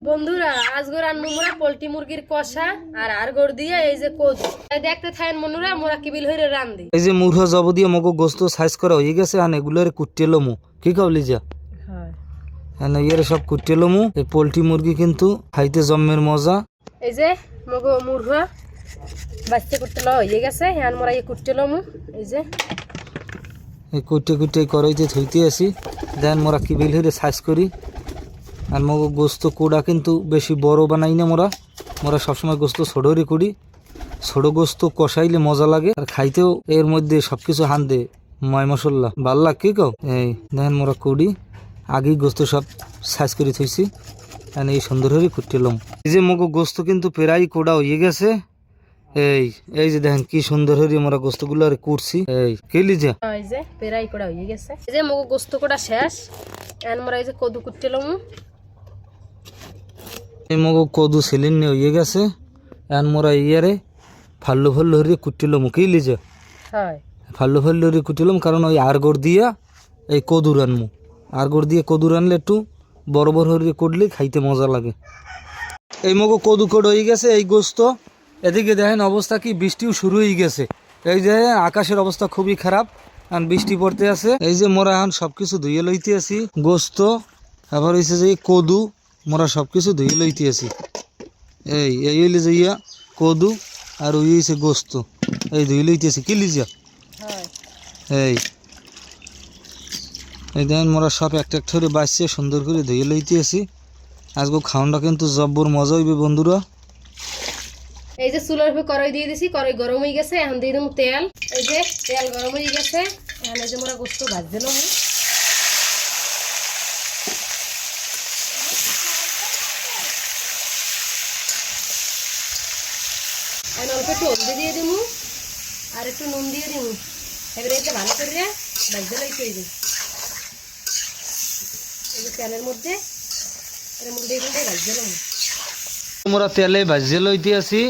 বন্ধুরা আজকে রান্না মোরা পোল্ট্রি মুরগির কষা আর গড় দিয়ে এই যে কদু দেখতে থাকেন বন্ধুরা মোরা কিবিল হইরে রান্ধি। এই যে মুরহ জব দিয়ে মগো গোস্ত সাইজ করা হয়ে গেছে আর এগুলোর কুটেলো মু কি কাবলি যা হ্যাঁ ইয়ের সব কুটেলো মু। এই পোল্ট্রি মুরগি কিন্তু খাইতে জম্মের মজা। এই যে মগো মুরহ বাচ্চা কুটেলো হয়ে গেছে হ্যাঁ মোরা এই কুটেলো মু এই যে এই কুটে কুটে করাইতে থইতে আসি দেন মোরা কিবিল হইরে সাইজ করি। আর মগো গোস্ত কুড়া কিন্তু বেশি বড় বানাই না মোরা মোরা সবসময় গোস্ত ছোটরি কুড়ি। ছোট গোস্ত কষাইলে মজা লাগে আর খাইতেও এর মধ্যে সবকিছু হান দে ময় মশলা ভাল লাগ কি কও। এই দেখেন মোরা কুড়ি আগেই গোস্ত সব সাইজ করে থইছি আর এই সুন্দর হয়ে কুটলাম। এই যে মগো গোস্ত কিন্তু প্রায় কোড়া হয়ে গেছে। এই এই যে দেখেন কি সুন্দর হয়ে মোরা গোস্তগুলো আর কুটছি। এই কেলি যা এই যে প্রায় কোড়া হয়ে গেছে। এই যে মগো গোস্ত কোড়া শেষ এখন মোরা এই যে কদু কুটলাম। এই মগো কদু সেলিন নিয়ে হয়ে গেছে এখন মোরা ইয়ারে ফাল্লু ফাল্লু হরিয়ে কুটিলাম কি লিজে ফাল্লু ফাল্লু হরিয়ে কুটিলাম কারণ ওই আরগড় দিয়া এই কদু রানমু। আরগড় দিয়ে কদু রানলে একটু বড় বড় হরিয়ে কুটলে খাইতে মজা লাগে। এই মগো কদু কোড হয়ে গেছে এই গোস্ত। এদিকে দেখেন অবস্থা কি বৃষ্টিও শুরু হয়ে গেছে। এই যে আকাশের অবস্থা খুবই খারাপ আর বৃষ্টি পড়তে আছে। এই যে মোরা এখন সবকিছু ধুয়ে লইতে আছি গোস্ত আবার হয়েছে যে কদু মোরা সবকিছু ধুয়ে লইতে আছি। এই এই হইলে যে ইয়া কদু আর ওই হয়েছে গোস্ত এই ধুয়ে লইতে আছি কি লিজা। এই এই দেখেন মোরা সব একটা একটা করে বাঁচছে সুন্দর করে ধুয়ে লইতে আছি। আজকে খাওয়ানটা কিন্তু জব্বর মজা হইবে বন্ধুরা। এই যে চুলার উপরে কড়াই দিয়ে দিছি কড়াই গরম হয়ে গেছে এখন দিয়ে দেবো তেল। এই যে তেল গরম হয়ে গেছে এখন এই যে মোরা গোস্ত ভাজতে নেব। অল্প একটু হলদি দিয়ে দিব আর একটু নুন দিয়ে দিব এবারে এটা ভালো করে ভাজতে লাগছে। এই যে তেলের মধ্যে এর মধ্যে এখানটাই ভাজতে নেব। মোরা তেলে ভাজতে লইতে আছি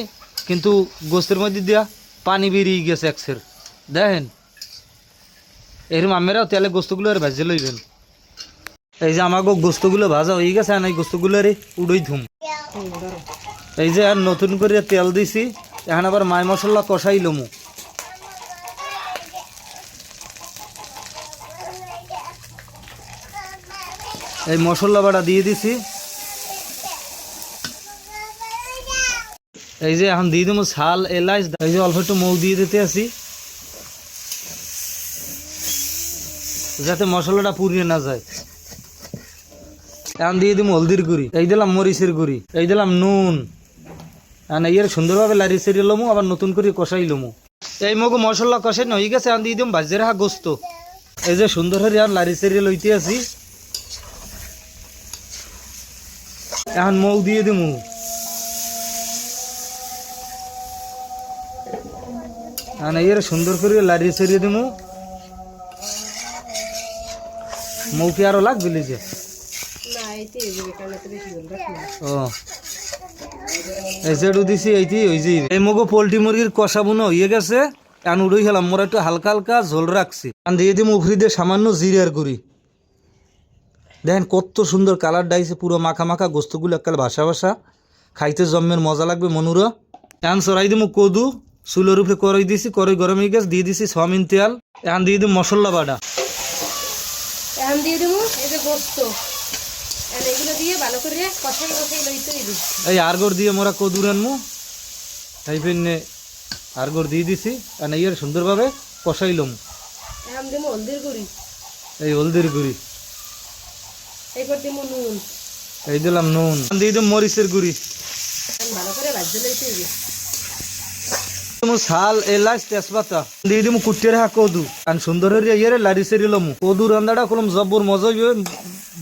কিন্তু গোস্তের মধ্যে দিয়া পানি বেরিয়ে গেছে একসের দেখেন এরকম আমেরাও তেলে গোস্তগুলো আর ভাজতে লইবেন। এই যে আমাকে গোস্তগুলো ভাজা হয়ে গেছে আর এই গোস্তগুলো রে উড়ই ধুম। এই যে আর নতুন করে তেল দিছি এখন আবার মাই মশলা কষাই লমু। এই মশলা বাটা দিয়ে দিছি। এই যে এখন দিয়ে দেবো শাল এলাচ। এই যে অল্প একটু মৌ দিয়ে দিতে আসি যাতে মশলাটা পুড়িয়ে না যায়। এখন দিয়ে দিব হলদির গুঁড়ি, এই দিলাম মরিচের গুঁড়ি, এই দিলাম নুন। আর এর সুন্দরভাবে লাড়ি সেরিয়ে লমু আবার নতুন করে কষাই লমু। এই মগো মশলা কষাই হয়ে গেছে এখন দিয়ে দিম ভাজে রাখা গোস্ত। এই যে সুন্দর হয়ে আর লাড়ি সেরিয়ে লইতে আসি। এখন মৌ দিয়ে দিমু। আর এর সুন্দর করে লাড়ি সেরিয়ে দিমু। মৌ কি আরো লাগবে লিজে ও এই সেটু দিছি এইটি হয়েছি। এই মগো পোল্ট্রি মুরগির কষা বুনো হয়ে গেছে এখন উড়ে খেলাম মোরা একটু হালকা হালকা ঝোল রাখছি। দিয়ে দিম উফরি দিয়ে সামান্য জিরার গুঁড়ি। দেখেন কত সুন্দর কালার ডাইছে পুরো মাখা মাখা গোস্তগুলো একাল ভাসা ভাসা খাইতে জম্মের মজা লাগবে মনুরা। এখন চড়াই দিমু কদু চুলের উপরে কড়াই দিছি কড়াই গরম হয়ে গেছে দিয়ে দিছি সয়াবিন তেল। এখন দিয়ে দিম মশলা বাটা। এখন দিয়ে দেবো এই যে গোস্ত এগুলো দিয়ে ভালো করে কষাই কষাই লইতে দিই। এই আরগড় দিয়ে মোরা কদু রানমু এই ফিনে আরগড় দিয়ে দিছি আর এর সুন্দরভাবে কষাইলম। এখন দেবো হলদির গুঁড়ি, এই হলদির গুঁড়ি, এরপর দেবো নুন, এই দিলাম নুন, দিয়ে দিম মরিচের গুঁড়ি। ভালো করে ভাজতে লইতে দিই। শাল এলাচ তেজপাতা দিয়ে দিম কুটিয়ে রাখা কদু আর সুন্দর হয়ে ইয়ে লাড়ি সেরি লমু। কদু রান্নাটা কলম জব্বর মজা হইবে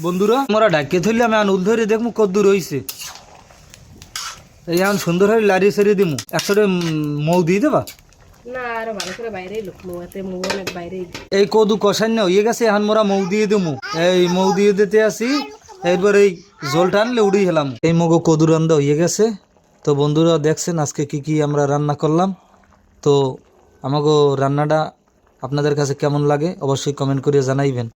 বন্ধুরা। আমরা ঢাকিয়ে থইলে আমি আন উল ধরে দেখবো কদু রয়েছে। এই এখন সুন্দর হয়ে লাড়ি সেরি দিমু। একসাথে মৌ দিয়ে দেবা না আরো ভালো করে বাইরে লোক মৌতে মৌ অনেক বাইরে। এই কদু কষাই না হয়ে গেছে এখন মোরা মৌ দিয়ে দেবো। এই মৌ দিয়ে দিতে আসি এরপর এই জলটা আনলে উড়িয়ে হেলাম। এই মগো কদু রান্না হয়ে গেছে। তো বন্ধুরা দেখছেন আজকে কি কি আমরা রান্না করলাম। তো আমাগো রান্নাটা আপনাদের কাছে কেমন লাগে অবশ্যই কমেন্ট করে জানাইবেন।